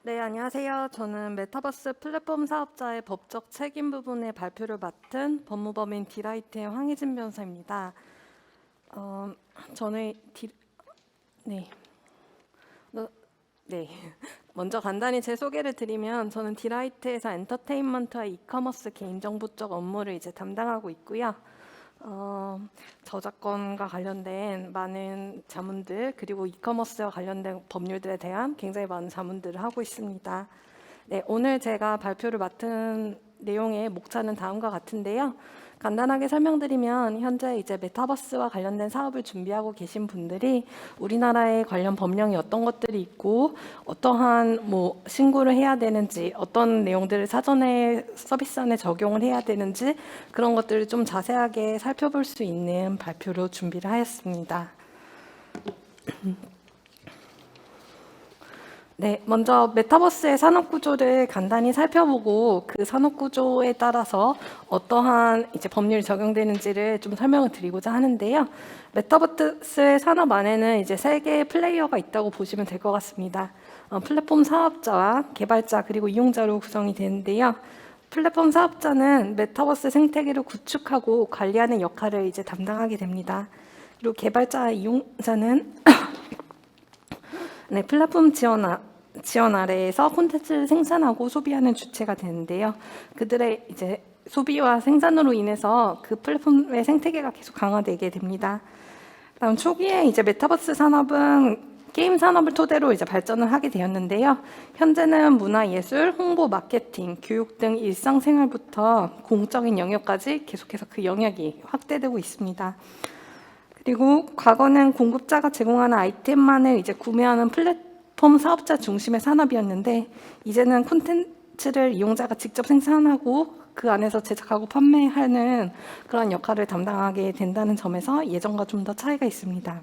네, 안녕하세요. 저는 메타버스 플랫폼 사업자의 법적 책임 부분의 발표를 맡은 법무법인 디라이트의 황희진 변호사입니다. 저는 네, 네. 먼저 간단히 제 소개를 드리면 저는 디라이트에서 엔터테인먼트와 이커머스 개인정보 쪽 업무를 이제 담당하고 있고요. 저작권과 관련된 많은 자문들 그리고 이커머스와 관련된 법률들에 대한 굉장히 많은 자문들을 하고 있습니다. 네, 오늘 제가 발표를 맡은 내용의 목차는 다음과 같은데요. 간단하게 설명드리면 현재 이제 메타버스와 관련된 사업을 준비하고 계신 분들이 우리나라의 관련 법령이 어떤 것들이 있고 어떠한 신고를 해야 되는지 어떤 내용들을 사전에 서비스 안에 적용을 해야 되는지 그런 것들을 좀 자세하게 살펴볼 수 있는 발표로 준비를 하였습니다. 네, 먼저 메타버스의 산업 구조를 간단히 살펴보고 그 산업 구조에 따라서 어떠한 이제 법률이 적용되는지를 좀 설명을 드리고자 하는데요. 메타버스의 산업 안에는 이제 세 개의 플레이어가 있다고 보시면 될 것 같습니다. 플랫폼 사업자와 개발자 그리고 이용자로 구성이 되는데요. 플랫폼 사업자는 메타버스 생태계를 구축하고 관리하는 역할을 이제 담당하게 됩니다. 그리고 개발자 이용자는 네, 플랫폼 지원 아래에서 콘텐츠를 생산하고 소비하는 주체가 되는데요. 그들의 이제 소비와 생산으로 인해서 그 플랫폼의 생태계가 계속 강화되게 됩니다. 다음 초기에 이제 메타버스 산업은 게임 산업을 토대로 이제 발전을 하게 되었는데요. 현재는 문화예술, 홍보, 마케팅, 교육 등 일상생활부터 공적인 영역까지 계속해서 그 영역이 확대되고 있습니다. 그리고 과거는 공급자가 제공하는 아이템만을 이제 구매하는 플랫폼 사업자 중심의 산업이었는데 이제는 콘텐츠를 이용자가 직접 생산하고 그 안에서 제작하고 판매하는 그런 역할을 담당하게 된다는 점에서 예전과 좀 더 차이가 있습니다.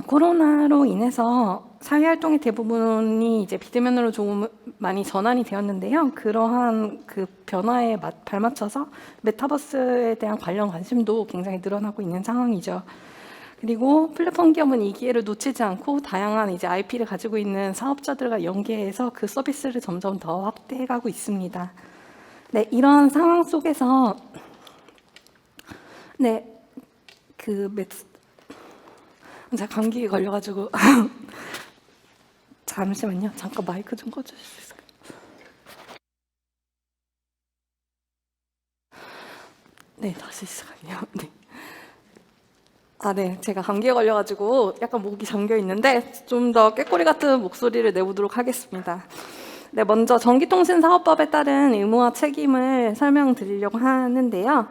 코로나로 인해서 사회활동의 대부분이 이제 비대면으로 조금 많이 전환이 되었는데요. 그러한 그 변화에 발맞춰서 메타버스에 대한 관련 관심도 굉장히 늘어나고 있는 상황이죠. 그리고 플랫폼 기업은 이 기회를 놓치지 않고 다양한 이제 IP를 가지고 있는 사업자들과 연계해서 그 서비스를 점점 더 확대해가고 있습니다. 네, 이런 상황 속에서 제가 감기에 걸려가지고 잠시만요. 잠깐 마이크 좀 꺼주실 수 있을까요? 네, 다시 시작하네요. 네. 네. 제가 감기에 걸려가지고 약간 목이 잠겨 있는데 좀 더 꾀꼬리 같은 목소리를 내보도록 하겠습니다. 네, 먼저 전기통신사업법에 따른 의무와 책임을 설명드리려고 하는데요.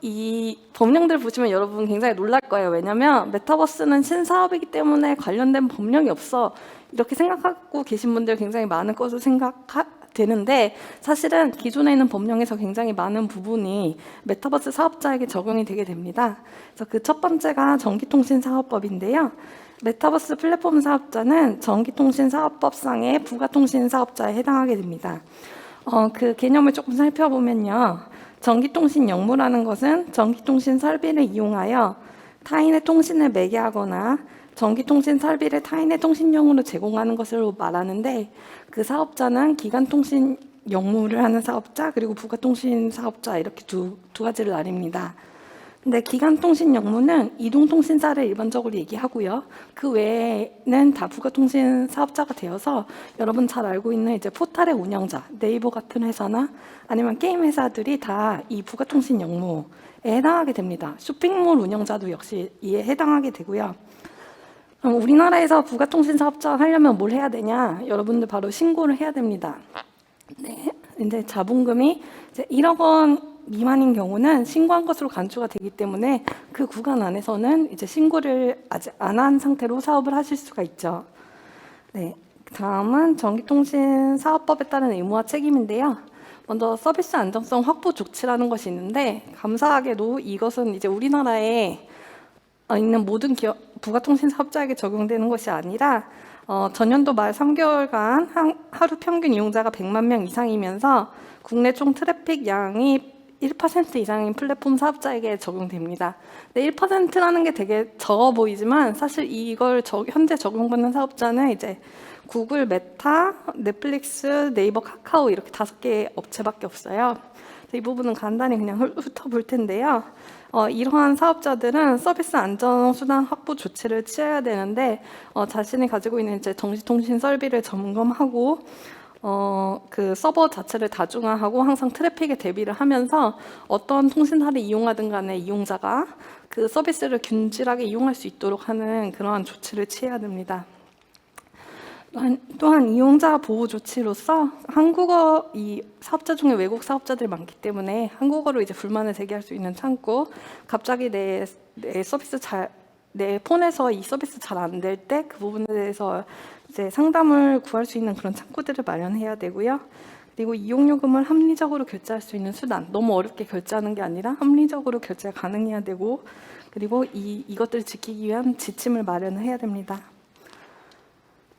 이 법령들 보시면 여러분 굉장히 놀랄 거예요. 왜냐하면 메타버스는 신사업이기 때문에 관련된 법령이 없어 이렇게 생각하고 계신 분들 굉장히 많을 것으로 생각되는데 사실은 기존에 있는 법령에서 굉장히 많은 부분이 메타버스 사업자에게 적용이 되게 됩니다. 그래서 그 첫 번째가 전기통신사업법인데요. 메타버스 플랫폼 사업자는 전기통신사업법상의 부가통신사업자에 해당하게 됩니다. 그 개념을 조금 살펴보면요. 전기통신 역무라는 것은 전기통신 설비를 이용하여 타인의 통신을 매개하거나 전기통신 설비를 타인의 통신용으로 제공하는 것으로 말하는데 그 사업자는 기간통신 역무를 하는 사업자 그리고 부가통신 사업자 이렇게 두 가지를 나뉩니다. 근데 기간통신 역무는 이동통신사를 일반적으로 얘기하고요. 그 외에는 다 부가통신 사업자가 되어서 여러분 잘 알고 있는 이제 포털의 운영자, 네이버 같은 회사나 아니면 게임 회사들이 다 이 부가통신 역무에 해당하게 됩니다. 쇼핑몰 운영자도 역시 이에 해당하게 되고요. 우리나라에서 부가통신 사업자 하려면 뭘 해야 되냐? 여러분들 바로 신고를 해야 됩니다. 네. 근데 자본금이 이제 1억 원 미만인 경우는 신고한 것으로 간주가 되기 때문에 그 구간 안에서는 이제 신고를 아직 안 한 상태로 사업을 하실 수가 있죠. 네. 다음은 전기통신사업법에 따른 의무와 책임인데요. 먼저 서비스 안정성 확보 조치라는 것이 있는데 감사하게도 이것은 이제 우리나라에 있는 모든 부가통신 사업자에게 적용되는 것이 아니라 전년도 말 3개월간 하루 평균 이용자가 100만 명 이상이면서 국내 총 트래픽 양이 1% 이상인 플랫폼 사업자에게 적용됩니다. 1%라는 게 되게 적어 보이지만 사실 이걸 현재 적용받는 사업자는 이제 구글, 메타, 넷플릭스, 네이버, 카카오 이렇게 5개의 업체밖에 없어요. 이 부분은 간단히 그냥 훑어볼 텐데요. 이러한 사업자들은 서비스 안전수단 확보 조치를 취해야 되는데 자신이 가지고 있는 이제 정시통신 설비를 점검하고 그 서버 자체를 다중화하고 항상 트래픽에 대비를 하면서 어떤 통신사를 이용하든 간에 이용자가 그 서비스를 균질하게 이용할 수 있도록 하는 그러한 조치를 취해야 됩니다. 또한 이용자 보호 조치로서 한국어 이 사업자 중에 외국 사업자들이 많기 때문에 한국어로 이제 불만을 제기할 수 있는 창구, 갑자기 내 서비스 내 폰에서 이 서비스 잘 안 될 때 그 부분에 대해서 이제 상담을 구할 수 있는 그런 창구들을 마련해야 되고요. 그리고 이용요금을 합리적으로 결제할 수 있는 수단, 너무 어렵게 결제하는 게 아니라 합리적으로 결제 가능해야 되고, 그리고 이것들을 지키기 위한 지침을 마련해야 됩니다.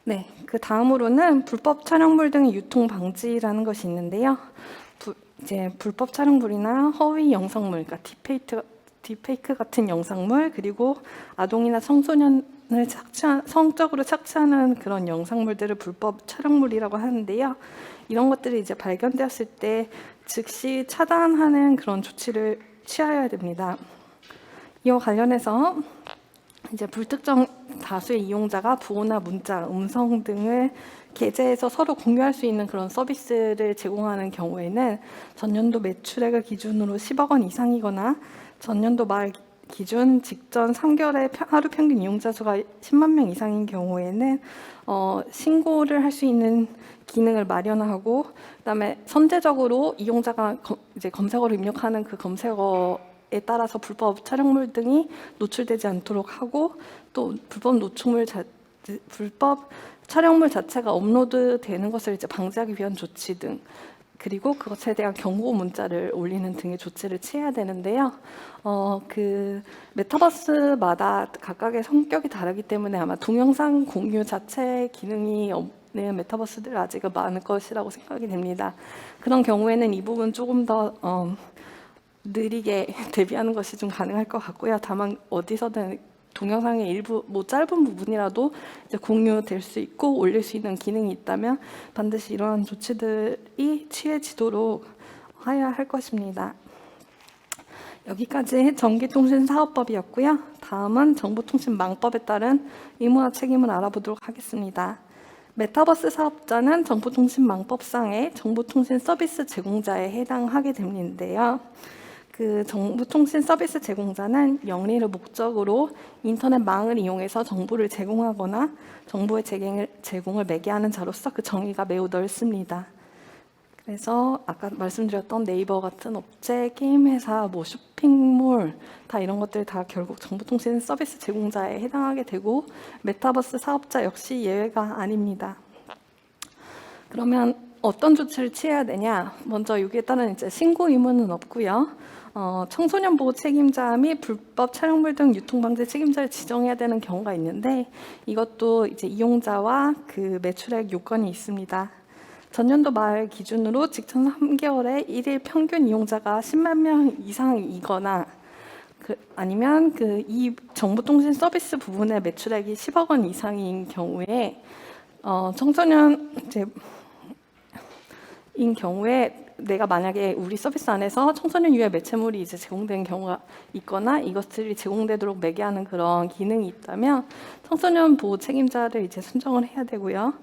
네, 그 다음으로는 불법 촬영물 등의 유통 방지라는 것이 있는데요. 이제 불법 촬영물이나 허위 영상물, 그러니까 딥페이크 같은 영상물, 그리고 아동이나 청소년을 성적으로 착취하는 그런 영상물들을 불법 촬영물이라고 하는데요. 이런 것들이 이제 발견되었을 때 즉시 차단하는 그런 조치를 취하여야 됩니다. 이와 관련해서 이제 불특정 다수의 이용자가 부호나 문자, 음성 등을 게재해서 서로 공유할 수 있는 그런 서비스를 제공하는 경우에는 전년도 매출액을 기준으로 10억 원 이상이거나 전년도 말 기준 직전 3개월의 하루 평균 이용자 수가 10만 명 이상인 경우에는 신고를 할 수 있는 기능을 마련하고, 그다음에 선제적으로 이용자가 이제 검색어를 입력하는 그 검색어에 따라서 불법 촬영물 등이 노출되지 않도록 하고, 또 불법 촬영물 자체가 업로드되는 것을 이제 방지하기 위한 조치 등, 그리고 그것에 대한 경고 문자를 올리는 등의 조치를 취해야 되는데요. 그 메타버스마다 각각의 성격이 다르기 때문에 아마 동영상 공유 자체 기능이 없는 메타버스들 아직은 많을 것이라고 생각이 됩니다. 그런 경우에는 이 부분 조금 더 느리게 대비하는 것이 좀 가능할 것 같고요. 다만 어디서든 동영상의 일부 짧은 부분이라도 이제 공유될 수 있고 올릴 수 있는 기능이 있다면 반드시 이러한 조치들이 취해지도록 해야 할 것입니다. 여기까지 전기통신사업법이었고요. 다음은 정보통신망법에 따른 의무와 책임을 알아보도록 하겠습니다. 메타버스 사업자는 정보통신망법상의 정보통신 서비스 제공자에 해당하게 되는데요. 그 정보통신 서비스 제공자는 영리를 목적으로 인터넷망을 이용해서 정보를 제공하거나 정보의 제공을 매개하는 자로서 그 정의가 매우 넓습니다. 그래서 아까 말씀드렸던 네이버 같은 업체, 게임 회사, 뭐 쇼핑몰 다 이런 것들 다 결국 정보통신 서비스 제공자에 해당하게 되고 메타버스 사업자 역시 예외가 아닙니다. 그러면 어떤 조치를 취해야 되냐? 먼저 여기에 따른 이제 신고 의무는 없고요. 청소년 보호 책임자 및 불법 촬영물 등 유통 방지 책임자를 지정해야 되는 경우가 있는데 이것도 이제 이용자와 그 매출액 요건이 있습니다. 전년도 말 기준으로 직전 3개월에 1일 평균 이용자가 10만 명 이상이거나 아니면 이 정보통신 서비스 부분의 매출액이 10억 원 이상인 경우에 청소년 인 경우에 내가 만약에 우리 서비스 안에서 청소년 유해 매체물이 이제 제공되는 경우가 있거나 이것들이 제공되도록 매개하는 그런 기능이 있다면 청소년 보호 책임자를 이제 선정을 해야 되고요.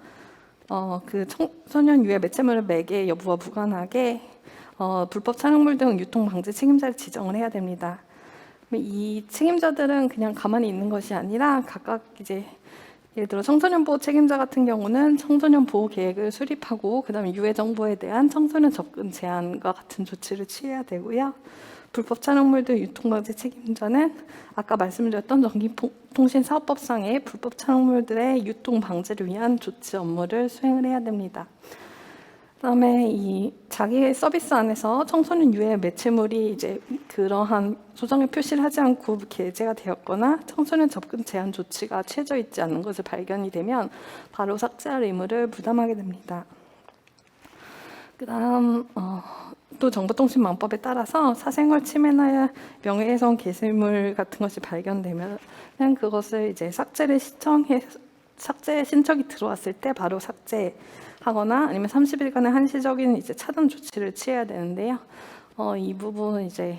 그 청소년 유해 매체물 매개 여부와 무관하게 불법 촬영물 등 유통 방지 책임자를 지정을 해야 됩니다. 이 책임자들은 그냥 가만히 있는 것이 아니라 각각 이제 예를 들어 청소년 보호 책임자 같은 경우는 청소년 보호 계획을 수립하고 그다음에 유해 정보에 대한 청소년 접근 제한과 같은 조치를 취해야 되고요. 불법 촬영물 등 유통 방지 책임자는 아까 말씀드렸던 전기통신사업법상의 불법 촬영물들의 유통 방지를 위한 조치 업무를 수행을 해야 됩니다. 그다음에 이 자기 서비스 안에서 청소년 유해 매체물이 이제 그러한 소정의 표시를 하지 않고 게재가 되었거나 청소년 접근 제한 조치가 취해져 있지 않은 것을 발견이 되면 바로 삭제할 의무를 부담하게 됩니다. 그다음 또 정보통신망법에 따라서 사생활 침해나 명예훼손 게시물 같은 것이 발견되면 그것을 이제 삭제를 신청해서 삭제 신청이 들어왔을 때 바로 삭제하거나 아니면 30일간의 한시적인 이제 차단 조치를 취해야 되는데요. 이 부분은 이제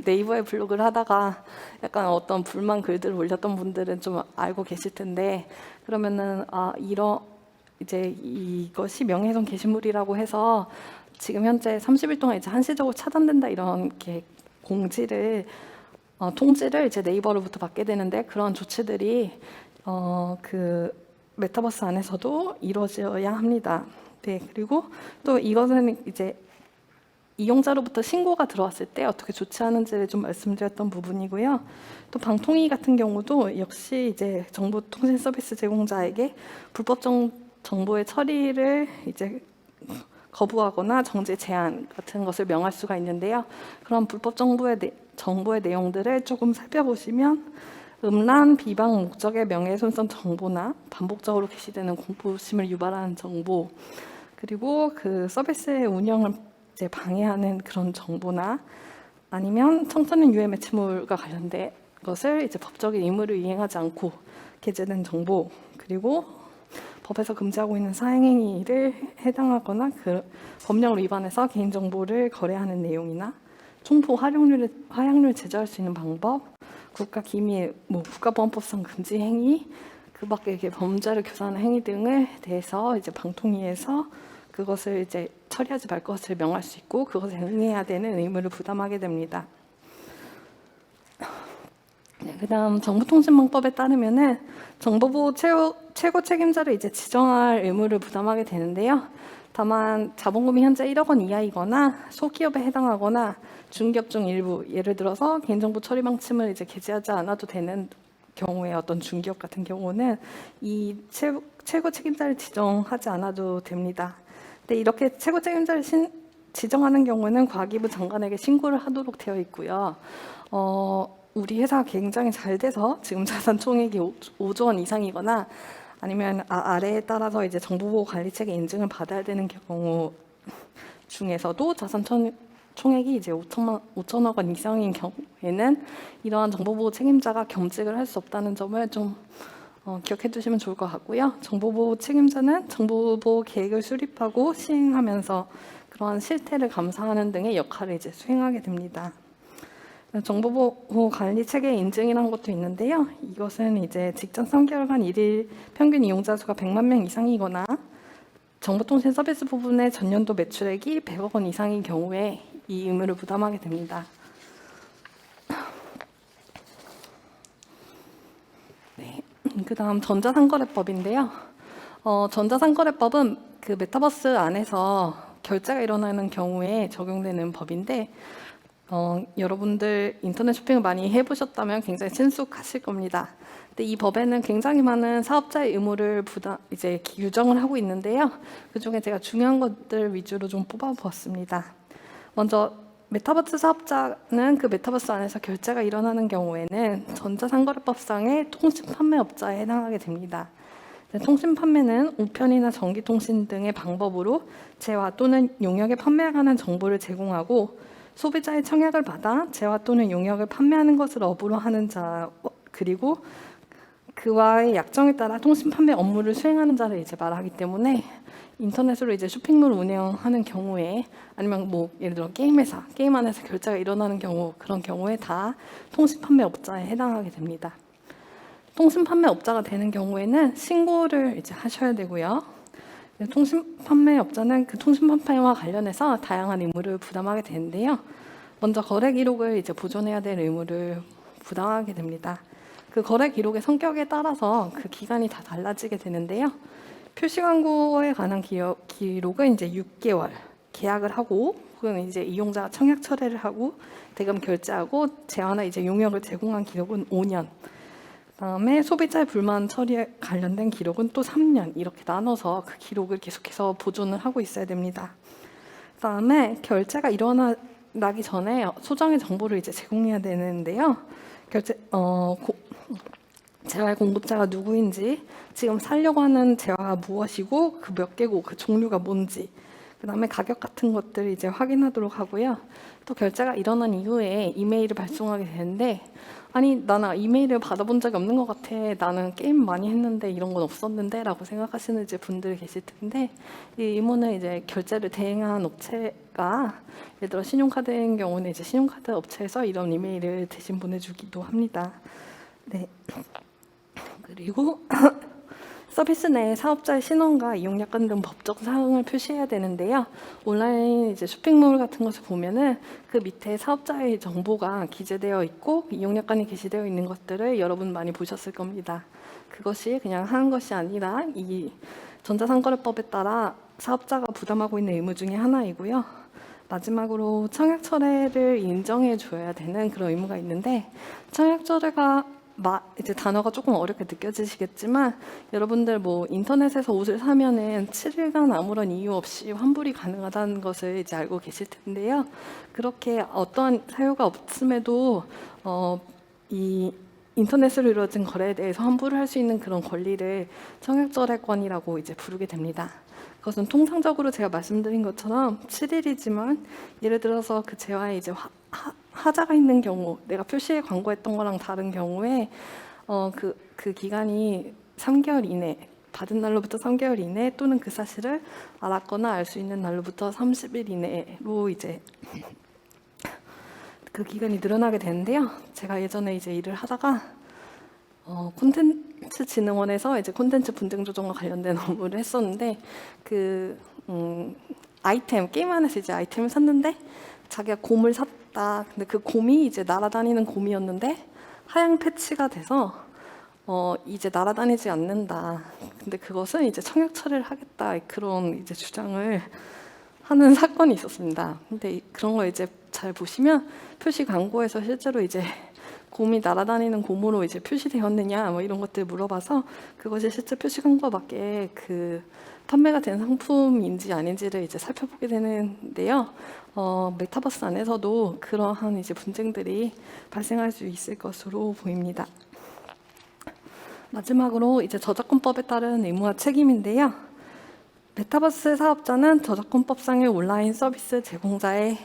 네이버에 블로그를 하다가 약간 어떤 불만 글들을 올렸던 분들은 좀 알고 계실 텐데, 그러면은 이제 이것이 명예훼손 게시물이라고 해서 지금 현재 30일 동안 이제 한시적으로 차단된다 이런 게 통지를 이제 네이버로부터 받게 되는데, 그런 조치들이 그 메타버스 안에서도 이루어져야 합니다. 네, 그리고 또 이것은 이제 이용자로부터 신고가 들어왔을 때 어떻게 조치하는지를 좀 말씀드렸던 부분이고요. 또 방통위 같은 경우도 역시 이제 정보통신 서비스 제공자에게 불법 정보의 처리를 이제 거부하거나 정지 제한 같은 것을 명할 수가 있는데요. 그런 불법 정보의 내용들을 조금 살펴보시면 음란, 비방 목적의 명예훼손성 정보나 반복적으로 게시되는 공포심을 유발하는 정보, 그리고 그 서비스의 운영을 이제 방해하는 그런 정보나 아니면 청소년 유해 매체물과 관련된 것을 이제 법적인 의무를 이행하지 않고 게재된 정보, 그리고 법에서 금지하고 있는 사행행위를 해당하거나 그 법령을 위반해서 개인정보를 거래하는 내용이나 총포 하향률을 제조할 수 있는 방법, 국가기밀, 국가보안법상 금지 행위, 그 밖에 이렇게 범죄를 교사하는 행위 등을 대해서 이제 방통위에서 그것을 이제 처리하지 말 것을 명할 수 있고 그것에 응해야 되는 의무를 부담하게 됩니다. 네, 그다음 정보통신망법에 따르면은 정보보호 최고 책임자를 이제 지정할 의무를 부담하게 되는데요. 다만 자본금이 현재 1억 원 이하이거나 소기업에 해당하거나 중기업 중 일부, 예를 들어서 개인정보 처리 방침을 이제 게재하지 않아도 되는 경우에 어떤 중기업 같은 경우는 이 최고 책임자를 지정하지 않아도 됩니다. 근데 이렇게 최고 책임자를 지정하는 경우는 과기부 장관에게 신고를 하도록 되어 있고요. 우리 회사가 굉장히 잘 돼서 지금 자산 총액이 5조 원 이상이거나 아니면 아래에 따라서 이제 정보보호 관리체계 인증을 받아야 되는 경우 중에서도 자산 총액이 이제 5천억 원 이상인 경우에는 이러한 정보보호 책임자가 겸직을 할 수 없다는 점을 좀 기억해 두시면 좋을 것 같고요. 정보보호 책임자는 정보보호 계획을 수립하고 시행하면서 그러한 실태를 감사하는 등의 역할을 이제 수행하게 됩니다. 정보보호 관리 체계 인증이라는 것도 있는데요. 이것은 이제 직전 3개월간 일일 평균 이용자 수가 100만 명 이상이거나 정보통신 서비스 부분의 전년도 매출액이 100억 원 이상인 경우에 이 의무를 부담하게 됩니다. 네, 그다음 전자상거래법인데요. 전자상거래법은 그 메타버스 안에서 결제가 일어나는 경우에 적용되는 법인데, 여러분들 인터넷 쇼핑을 많이 해보셨다면 굉장히 친숙하실 겁니다. 근데 이 법에는 굉장히 많은 사업자의 의무를 이제 규정을 하고 있는데요. 그 중에 제가 중요한 것들 위주로 좀 뽑아보았습니다. 먼저 메타버스 사업자는 그 메타버스 안에서 결제가 일어나는 경우에는 전자상거래법상의 통신판매업자에 해당하게 됩니다. 통신 판매는 우편이나 전기통신 등의 방법으로 재화 또는 용역에 판매에 관한 정보를 제공하고 소비자의 청약을 받아 재화 또는 용역을 판매하는 것을 업으로 하는 자, 그리고 그와의 약정에 따라 통신 판매 업무를 수행하는 자를 이제 말하기 때문에, 인터넷으로 이제 쇼핑몰을 운영하는 경우에 아니면 예를 들어 게임 안에서 결제가 일어나는 경우, 그런 경우에 다 통신 판매업자에 해당하게 됩니다. 통신 판매업자가 되는 경우에는 신고를 이제 하셔야 되고요. 통신 판매업자는 그 통신 판매와 관련해서 다양한 의무를 부담하게 되는데요. 먼저 거래 기록을 이제 보존해야 될 의무를 부담하게 됩니다. 그 거래 기록의 성격에 따라서 그 기간이 다 달라지게 되는데요. 표시 광고에 관한 기록은 이제 6개월 계약을 하고, 혹은 이제 이용자가 청약 철회를 하고 대금 결제하고 재화나 이제 용역을 제공한 기록은 5년. 그다음에 소비자의 불만 처리에 관련된 기록은 또 3년, 이렇게 나눠서 그 기록을 계속해서 보존을 하고 있어야 됩니다. 그다음에 결제가 일어나기 전에 소정의 정보를 이제 제공해야 되는데요. 재화의 공급자가 누구인지, 지금 사려고 하는 재화가 무엇이고 그 몇 개고 그 종류가 뭔지, 그다음에 가격 같은 것들 이제 확인하도록 하고요. 또 결제가 일어난 이후에 이메일을 발송하게 되는데, 아니 나는 이메일을 받아본 적이 없는 것 같아, 나는 게임 많이 했는데 이런 건 없었는데 라고 생각하시는 이제 분들이 계실 텐데, 이 의무는 이제 결제를 대행한 업체가, 예를 들어 신용카드인 경우는 이제 신용카드 업체에서 이런 이메일을 대신 보내주기도 합니다. 네. 그리고 서비스 내 사업자의 신원과 이용약관 등 법적 사항을 표시해야 되는데요. 온라인 이제 쇼핑몰 같은 것을 보면은 그 밑에 사업자의 정보가 기재되어 있고 이용약관이 게시되어 있는 것들을 여러분 많이 보셨을 겁니다. 그것이 그냥 하는 것이 아니라 이 전자상거래법에 따라 사업자가 부담하고 있는 의무 중에 하나이고요. 마지막으로 청약철회를 인정해 줘야 되는 그런 의무가 있는데, 청약철회가 이제 단어가 조금 어렵게 느껴지시겠지만, 여러분들 뭐 인터넷에서 옷을 사면은 7일간 아무런 이유 없이 환불이 가능하다는 것을 이제 알고 계실 텐데요. 그렇게 어떠한 사유가 없음에도 이 인터넷으로 이루어진 거래에 대해서 환불을 할 수 있는 그런 권리를 청약절하권이라고 이제 부르게 됩니다. 그것은 통상적으로 제가 말씀드린 것처럼 7일이지만, 예를 들어서 그 재화에 이제 하자가 있는 경우, 내가 표시에 광고했던 거랑 다른 경우에 그 기간이 3개월 이내, 받은 날로부터 3개월 이내, 또는 그 사실을 알았거나 알 수 있는 날로부터 30일 이내로 이제 그 기간이 늘어나게 되는데요. 제가 예전에 이제 일을 하다가 콘텐츠진흥원에서 이제 콘텐츠 분쟁 조정과 관련된 업무를 했었는데, 아이템, 게임 안에서 이제 아이템을 샀는데 자기가 곰을 샀다. 근데 그 곰이 이제 날아다니는 곰이었는데 하향 패치가 돼서 이제 날아다니지 않는다. 근데 그것은 이제 청약 처리를 하겠다, 그런 이제 주장을 하는 사건이 있었습니다. 근데 그런 거 이제 잘 보시면 표시 광고에서 실제로 이제 곰이 날아다니는 곰으로 이제 표시되었느냐 뭐 이런 것들 물어봐서, 그것이 실제 표시 광고밖에 그 판매가 된 상품인지 아닌지를 이제 살펴보게 되는데요. 메타버스 안에서도 그러한 이제 분쟁들이 발생할 수 있을 것으로 보입니다. 마지막으로 이제 저작권법에 따른 의무와 책임인데요. 메타버스 사업자는 저작권법상의 온라인 서비스 제공자에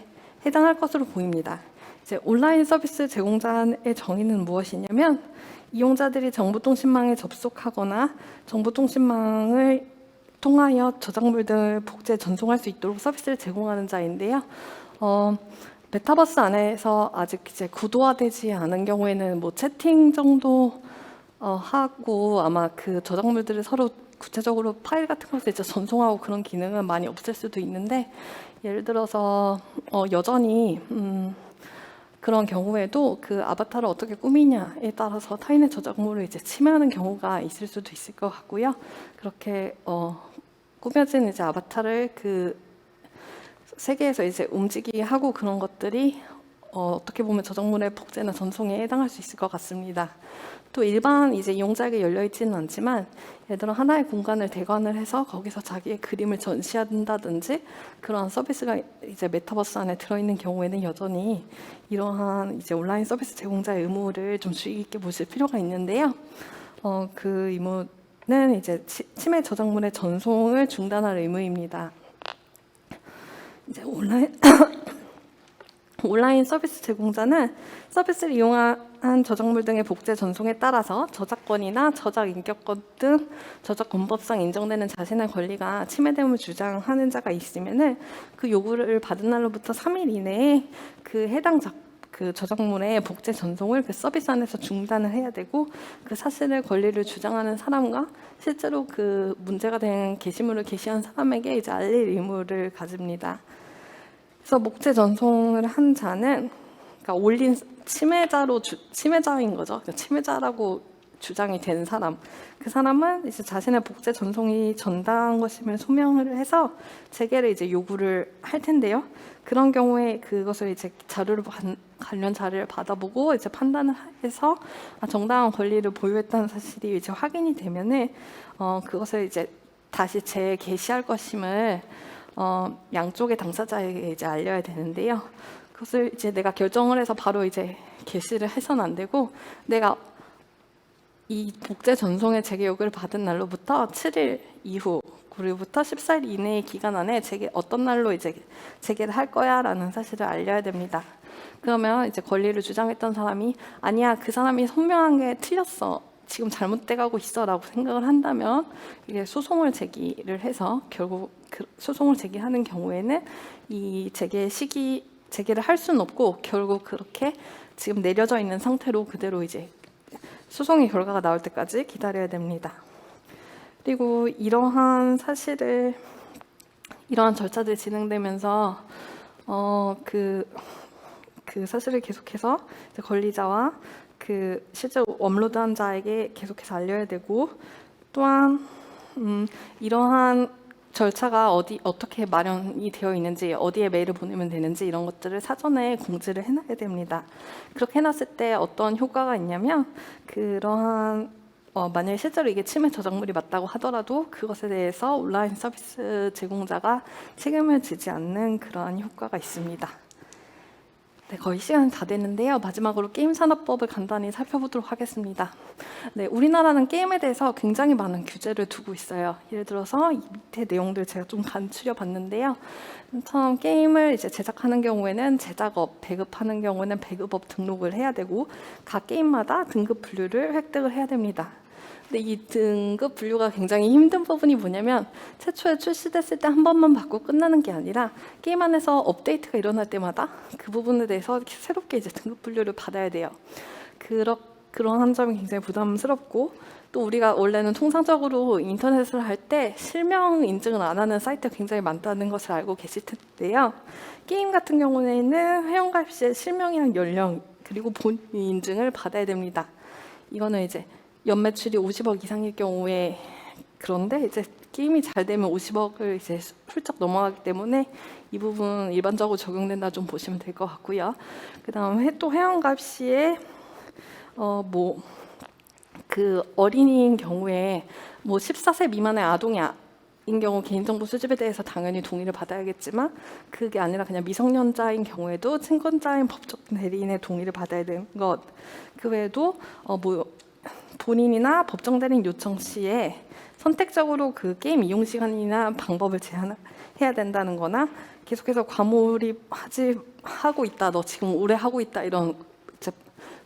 해당할 것으로 보입니다. 이제 온라인 서비스 제공자의 정의는 무엇이냐면, 이용자들이 정보통신망에 접속하거나 정보통신망을 통하여 저작물 등을 복제 전송할 수 있도록 서비스를 제공하는 자인데요. 메타버스 안에서 아직 이제 구도화되지 않은 경우에는 뭐 채팅 정도 하고, 아마 그 저작물들을 서로 구체적으로 파일 같은 것을 이제 전송하고 그런 기능은 많이 없을 수도 있는데, 예를 들어서 여전히 그런 경우에도 그 아바타를 어떻게 꾸미냐에 따라서 타인의 저작물을 이제 침해하는 경우가 있을 수도 있을 것 같고요. 그렇게 꾸며진 이제 아바타를 그 세계에서 이제 움직이게 하고, 그런 것들이 어떻게 보면 저작물의 복제나 전송에 해당할 수 있을 것 같습니다. 또 일반 이제 이용자에게 열려 있지는 않지만, 예를 들어 하나의 공간을 대관을 해서 거기서 자기의 그림을 전시한다든지, 그런 서비스가 이제 메타버스 안에 들어있는 경우에는 여전히 이러한 이제 온라인 서비스 제공자의 의무를 좀 주의 깊게 보실 필요가 있는데요. 그 의무는 이제 침해 저작물의 전송을 중단할 의무입니다. 이제 온라인 서비스 제공자는 서비스를 이용한 저작물 등의 복제 전송에 따라서 저작권이나 저작 인격권 등 저작권법상 인정되는 자신의 권리가 침해됨을 주장하는 자가 있으면은, 그 요구를 받은 날로부터 3일 이내에 그 해당 그 저작물의 복제 전송을 그 서비스 안에서 중단을 해야 되고, 그 사실의 권리를 주장하는 사람과 실제로 그 문제가 된 게시물을 게시한 사람에게 이제 알릴 의무를 가집니다. 그래서 복제 전송을 한 자는, 그러니까 올린 침해자인 거죠. 그러니까 침해자라고 주장이 된 사람, 그 사람은 이제 자신의 복제 전송이 정당한 것임을 소명을 해서 재개를 이제 요구를 할 텐데요. 그런 경우에 그것을 이제 관련 자료를 받아보고 이제 판단을 해서 정당한 권리를 보유했다는 사실이 이제 확인이 되면은 그것을 이제 다시 재개시할 것임을 양쪽의 당사자에게 이제 알려야 되는데요. 그것을 이제 내가 결정을 해서 바로 이제 게시를 해서는 안 되고, 내가 이 복제 전송의 재개 요구를 받은 날로부터 7일 이후, 19일부터 14일 이내의 기간 안에 어떤 날로 이제 재개를 할 거야라는 사실을 알려야 됩니다. 그러면 이제 권리를 주장했던 사람이 아니야, 그 사람이 선명한 게 틀렸어, 지금 잘못돼 가고 있어라고 생각을 한다면 이게 소송을 제기를 해서 결국 그 소송을 제기하는 경우에는 이 재개를 할 수는 없고 결국 그렇게 지금 내려져 있는 상태로 그대로 이제 소송의 결과가 나올 때까지 기다려야 됩니다. 그리고 이러한 절차들이 진행되면서 그 사실을 계속해서 이제 권리자와 그 실제 업로드한 자에게 계속해서 알려야 되고, 또한 이러한 절차가 어떻게 마련이 되어 있는지, 어디에 메일을 보내면 되는지 이런 것들을 사전에 공지를 해놔야 됩니다. 그렇게 해놨을 때 어떤 효과가 있냐면, 만약에 실제로 이게 침해 저작물이 맞다고 하더라도 그것에 대해서 온라인 서비스 제공자가 책임을 지지 않는 그러한 효과가 있습니다. 네, 거의 시간이 다 됐는데요. 마지막으로 게임산업법을 간단히 살펴보도록 하겠습니다. 네, 우리나라는 게임에 대해서 굉장히 많은 규제를 두고 있어요. 예를 들어서 이 밑에 내용들 제가 좀 간추려 봤는데요. 처음 게임을 이제 제작하는 경우에는 제작업, 배급하는 경우는 배급업 등록을 해야 되고, 각 게임마다 등급 분류를 획득을 해야 됩니다. 근데 이 등급 분류가 굉장히 힘든 부분이 뭐냐면, 최초에 출시됐을 때 한 번만 받고 끝나는 게 아니라 게임 안에서 업데이트가 일어날 때마다 그 부분에 대해서 새롭게 이제 등급 분류를 받아야 돼요. 그런 점이 굉장히 부담스럽고, 또 우리가 원래는 통상적으로 인터넷을 할 때 실명 인증을 안 하는 사이트가 굉장히 많다는 것을 알고 계실 텐데요. 게임 같은 경우에는 회원가입 시에 실명이랑 연령 그리고 본인 인증을 받아야 됩니다. 이거는 이제 연매출이 50억 이상일 경우에, 그런데 이제 게임이 잘 되면 50억을 이제 훌쩍 넘어가기 때문에 이 부분 일반적으로 적용된다 좀 보시면 될 것 같고요. 그다음에 또 회원가입 시에 그 어린이인 경우에 14세 미만의 아동인 경우 개인정보 수집에 대해서 당연히 동의를 받아야겠지만, 그게 아니라 그냥 미성년자인 경우에도 친권자인 법적 대리인의 동의를 받아야 되는 것. 그 외에도 본인이나 법정 대리인 요청 시에 선택적으로 그 게임 이용 시간이나 방법을 제한해야 된다는 거나, 계속해서 하고 있다, 너 지금 오래 하고 있다, 이런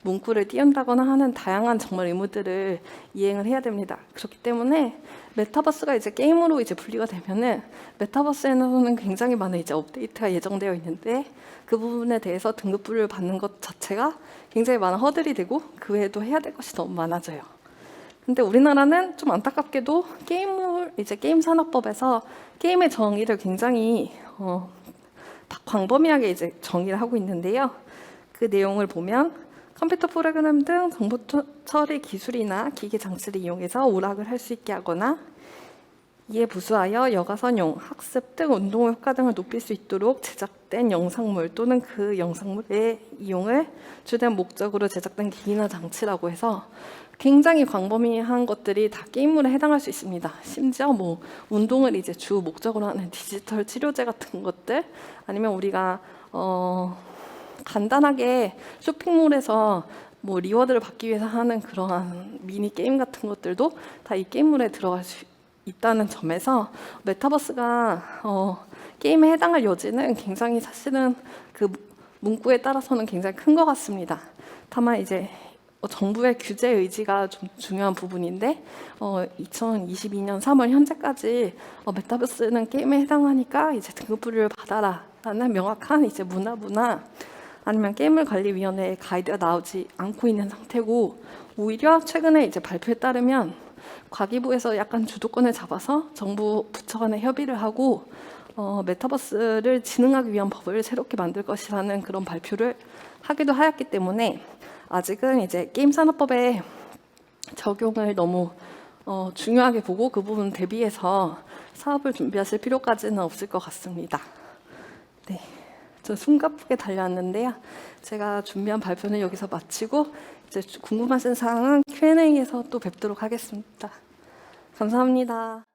문구를 띄운다거나 하는 다양한 정말 의무들을 이행을 해야 됩니다. 그렇기 때문에 메타버스가 이제 게임으로 이제 분리가 되면은, 메타버스에는 굉장히 많은 이제 업데이트가 예정되어 있는데, 그 부분에 대해서 등급 분류를 받는 것 자체가 굉장히 많은 허들이 되고, 그 외에도 해야 될 것이 너무 많아져요. 근데 우리나라는 좀 안타깝게도 게임 산업법에서 게임의 정의를 굉장히 광범위하게 이제 정의를 하고 있는데요. 그 내용을 보면 컴퓨터 프로그램 등 정보 처리 기술이나 기계 장치를 이용해서 오락을 할 수 있게 하거나, 이에 부수하여 여가 선용, 학습 등 운동 효과 등을 높일 수 있도록 제작된 영상물 또는 그 영상물의 이용을 주된 목적으로 제작된 기기나 장치라고 해서 굉장히 광범위한 것들이 다 게임물에 해당할 수 있습니다. 심지어 운동을 이제 주 목적으로 하는 디지털 치료제 같은 것들, 아니면 우리가 간단하게 쇼핑몰에서 리워드를 받기 위해서 하는 그러한 미니 게임 같은 것들도 다 이 게임물에 들어갈 수 있다는 점에서 메타버스가 게임에 해당할 여지는 굉장히, 사실은 그 문구에 따라서는 굉장히 큰 것 같습니다. 다만 이제 정부의 규제 의지가 좀 중요한 부분인데, 2022년 3월 현재까지 메타버스는 게임에 해당하니까 이제 등급 분류를 받아라라는 명확한 이제 문화부나 아니면 게임물관리위원회의 가이드가 나오지 않고 있는 상태고, 오히려 최근에 이제 발표에 따르면 과기부에서 약간 주도권을 잡아서 정부 부처 간에 협의를 하고 메타버스를 진흥하기 위한 법을 새롭게 만들 것이라는 그런 발표를 하기도 하였기 때문에, 아직은 이제 게임산업법의 적용을 너무 중요하게 보고 그 부분 대비해서 사업을 준비하실 필요까지는 없을 것 같습니다. 네, 저 숨가쁘게 달려왔는데요. 제가 준비한 발표는 여기서 마치고, 이제 궁금하신 사항은 Q&A에서 또 뵙도록 하겠습니다. 감사합니다.